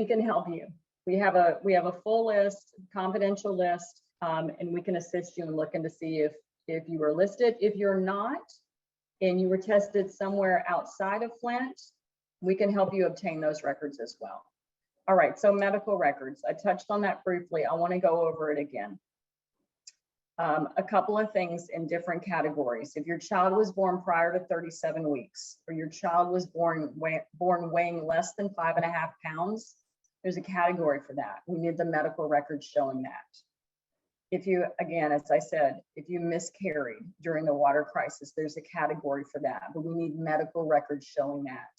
we can help you. We have a full list, confidential list, and we can assist you in looking to see if you were listed. If you're not, and you were tested somewhere outside of Flint, we can help you obtain those records as well. All right, so medical records. I touched on that briefly. I want to go over it again. A couple of things in different categories. If your child was born prior to 37 weeks, or your child was born weighing less than 5.5 pounds, there's a category for that. We need the medical records showing that. If you, again, as I said, if you miscarried during the water crisis, there's a category for that, but we need medical records showing that.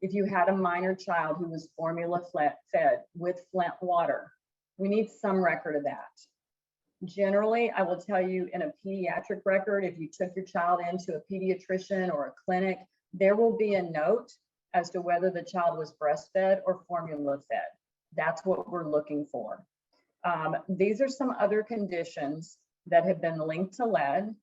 If you had a minor child who was formula fed with Flint water, we need some record of that. Generally, I will tell you, in a pediatric record, if you took your child into a pediatrician or a clinic, there will be a note as to whether the child was breastfed or formula fed. That's what we're looking for. These are some other conditions that have been linked to lead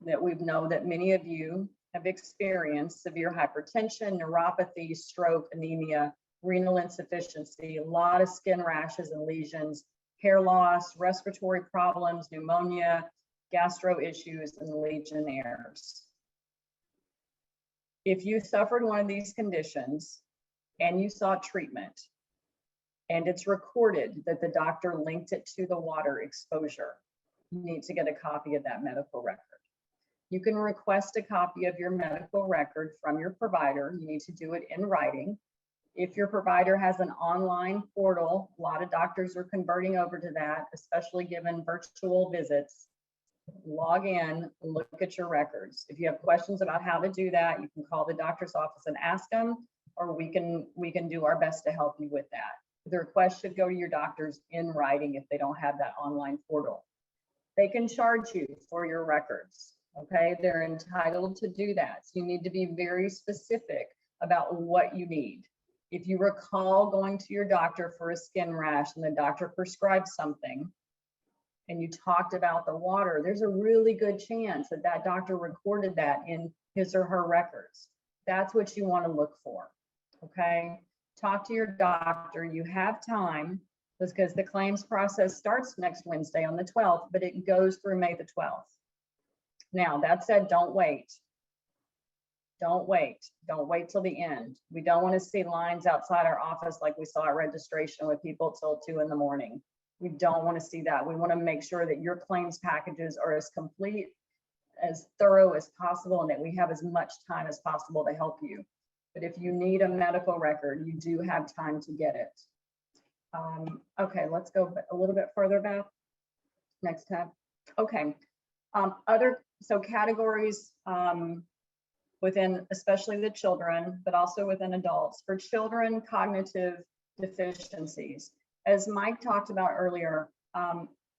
that we know that many of you have experienced: severe hypertension, neuropathy, stroke, anemia, renal insufficiency, a lot of skin rashes and lesions, hair loss, respiratory problems, pneumonia, gastro issues, and Legionnaires. If you suffered one of these conditions and you sought treatment, and it's recorded that the doctor linked it to the water exposure, you need to get a copy of that medical record. You can request a copy of your medical record from your provider. You need to do it in writing. If your provider has an online portal, a lot of doctors are converting over to that, especially given virtual visits. Log in, look at your records. If you have questions about how to do that, you can call the doctor's office and ask them, or we can do our best to help you with that. The request should go to your doctors in writing if they don't have that online portal. They can charge you for your records, okay? They're entitled to do that. So you need to be very specific about what you need. If you recall going to your doctor for a skin rash and the doctor prescribed something and you talked about the water, there's a really good chance that that doctor recorded that in his or her records. That's what you want to look for, okay? Talk to your doctor. You have time, because the claims process starts next Wednesday on the 12th, but it goes through May the 12th. Now, that said, don't wait. Don't wait. Don't wait till the end. We don't want to see lines outside our office like we saw at registration with people till 2 in the morning. We don't want to see that. We want to make sure that your claims packages are as complete, as thorough as possible, and that we have as much time as possible to help you. But if you need a medical record, you do have time to get it. Okay, let's go a little bit further back. Next tab. Okay. So categories within, especially the children, but also within adults. For children, cognitive deficiencies. As Mike talked about earlier,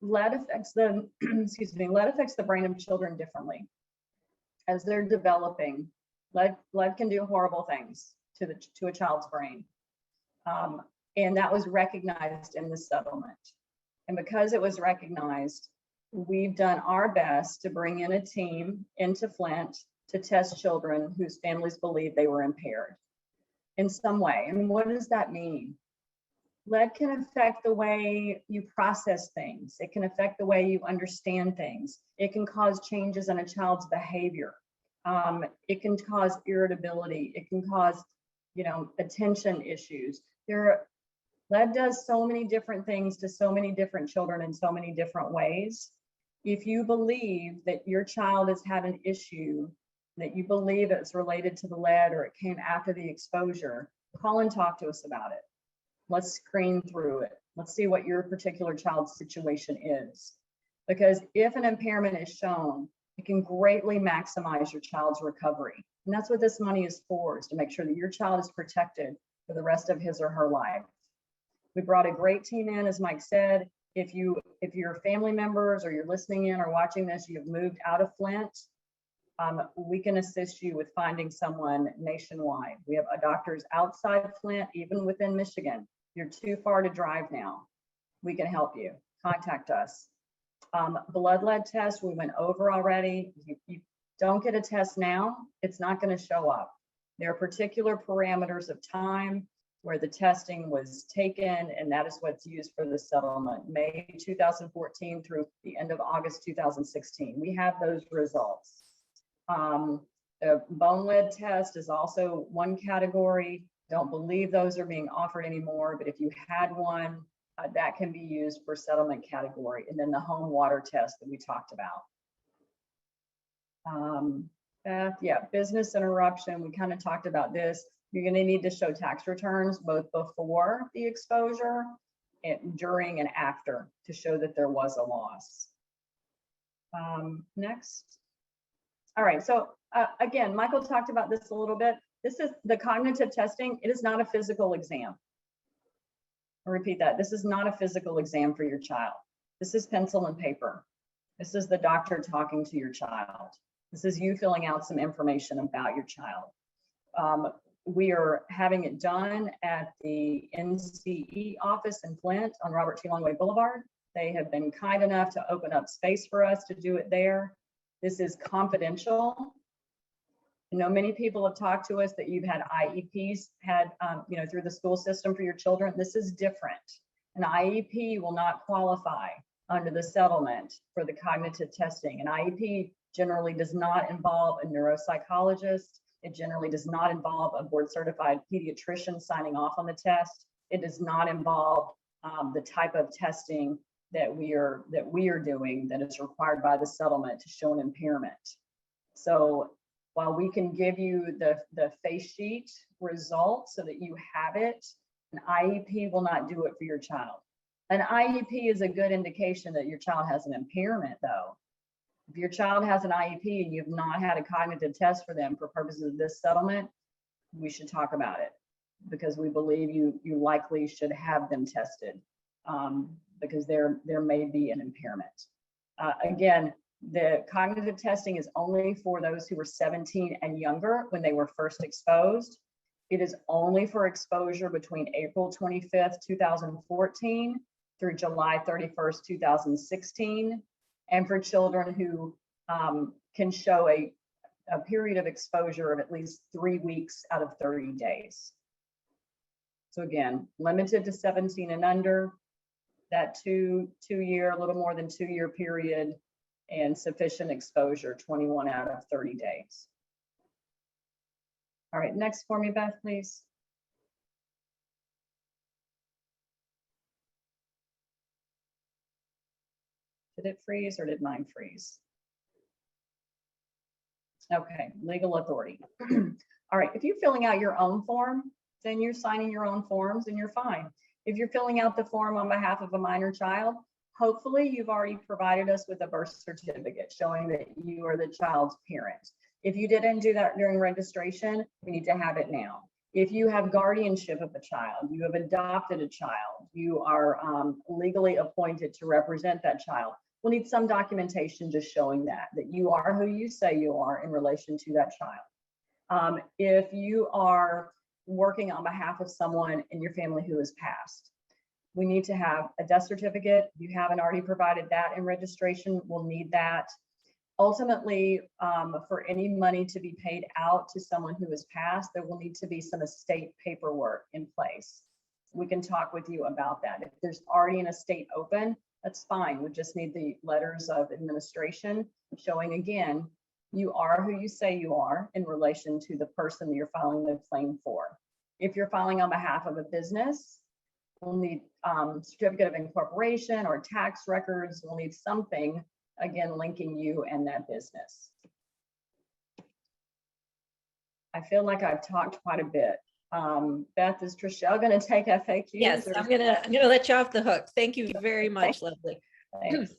lead affects the, lead affects the brain of children differently. As they're developing, lead can do horrible things to a child's brain. And that was recognized in the settlement. And because it was recognized, we've done our best to bring in a team into Flint to test children whose families believe they were impaired in some way. I mean, what does that mean? Lead can affect the way you process things. It can affect the way you understand things. It can cause changes in a child's behavior. It can cause irritability. It can cause, attention issues. Lead does so many different things to so many different children in so many different ways. If you believe that your child has had an issue, that you believe it's related to the lead or it came after the exposure, call and talk to us about it. Let's screen through it. Let's see what your particular child's situation is. Because if an impairment is shown, it can greatly maximize your child's recovery. And that's what this money is for, is to make sure that your child is protected for the rest of his or her life. We brought a great team in, as Mike said. If your family members or you're listening in or watching this, you've moved out of Flint, we can assist you with finding someone nationwide. We have doctors outside Flint, even within Michigan. You're too far to drive now. We can help you. Contact us. Blood lead test, we went over already. You don't get a test now, it's not going to show up. There are particular parameters of time. where the testing was taken, and that is what's used for the settlement, May 2014 through the end of August 2016. We have those results. The bone lead test is also one category. Don't believe those are being offered anymore, but if you had one, that can be used for settlement category. And then the home water test that we talked about. Beth, yeah, business interruption. We kind of talked about this. You're going to need to show tax returns both before the exposure and during and after to show that there was a loss. Next. All right, so again, Michael talked about this a little bit. This is the cognitive testing. It is not a physical exam. I'll repeat that. This is not a physical exam for your child. This is pencil and paper. This is the doctor talking to your child. This is you filling out some information about your child. We are having it done at the NCE office in Flint on Robert T. Longway Boulevard. They have been kind enough to open up space for us to do it there. This is confidential. I know many people have talked to us that you've had IEPs through the school system for your children. This is different. An IEP will not qualify under the settlement for the cognitive testing. An IEP generally does not involve a neuropsychologist. It generally does not involve a board certified pediatrician signing off on the test. It does not involve the type of testing that we are doing that is required by the settlement to show an impairment. So while we can give you the face sheet results so that you have it, an IEP will not do it for your child. An IEP is a good indication that your child has an impairment though. If your child has an IEP and you've not had a cognitive test for them for purposes of this settlement, we should talk about it because we believe you likely should have them tested because there may be an impairment. Again, the cognitive testing is only for those who were 17 and younger when they were first exposed. It is only for exposure between April 25th, 2014 through July 31st, 2016. And for children who can show a period of exposure of at least 3 weeks out of 30 days. So again, limited to 17 and under, that two year, a little more than 2 year period, and sufficient exposure, 21 out of 30 days. All right, next for me, Beth, please. Did it freeze or did mine freeze? Okay, legal authority. All right, if you're filling out your own form, then you're signing your own forms and you're fine. If you're filling out the form on behalf of a minor child, hopefully you've already provided us with a birth certificate showing that you are the child's parent. If you didn't do that during registration, we need to have it now. If you have guardianship of a child, you have adopted a child, you are legally appointed to represent that child, we'll need some documentation just showing that you are who you say you are in relation to that child. If you are working on behalf of someone in your family who has passed, we need to have a death certificate. If you haven't already provided that in registration, we'll need that. Ultimately, for any money to be paid out to someone who has passed, there will need to be some estate paperwork in place. We can talk with you about that. If there's already an estate open, that's fine. We just need the letters of administration showing, again, you are who you say you are in relation to the person that you're filing the claim for. If you're filing on behalf of a business, we'll need certificate of incorporation or tax records. We'll need something, again, linking you and that business. I feel like I've talked quite a bit. Beth, is Trishelle going to take FAQs? Yes, I'm gonna let you off the hook. Thank you very much, Leslie. Thanks.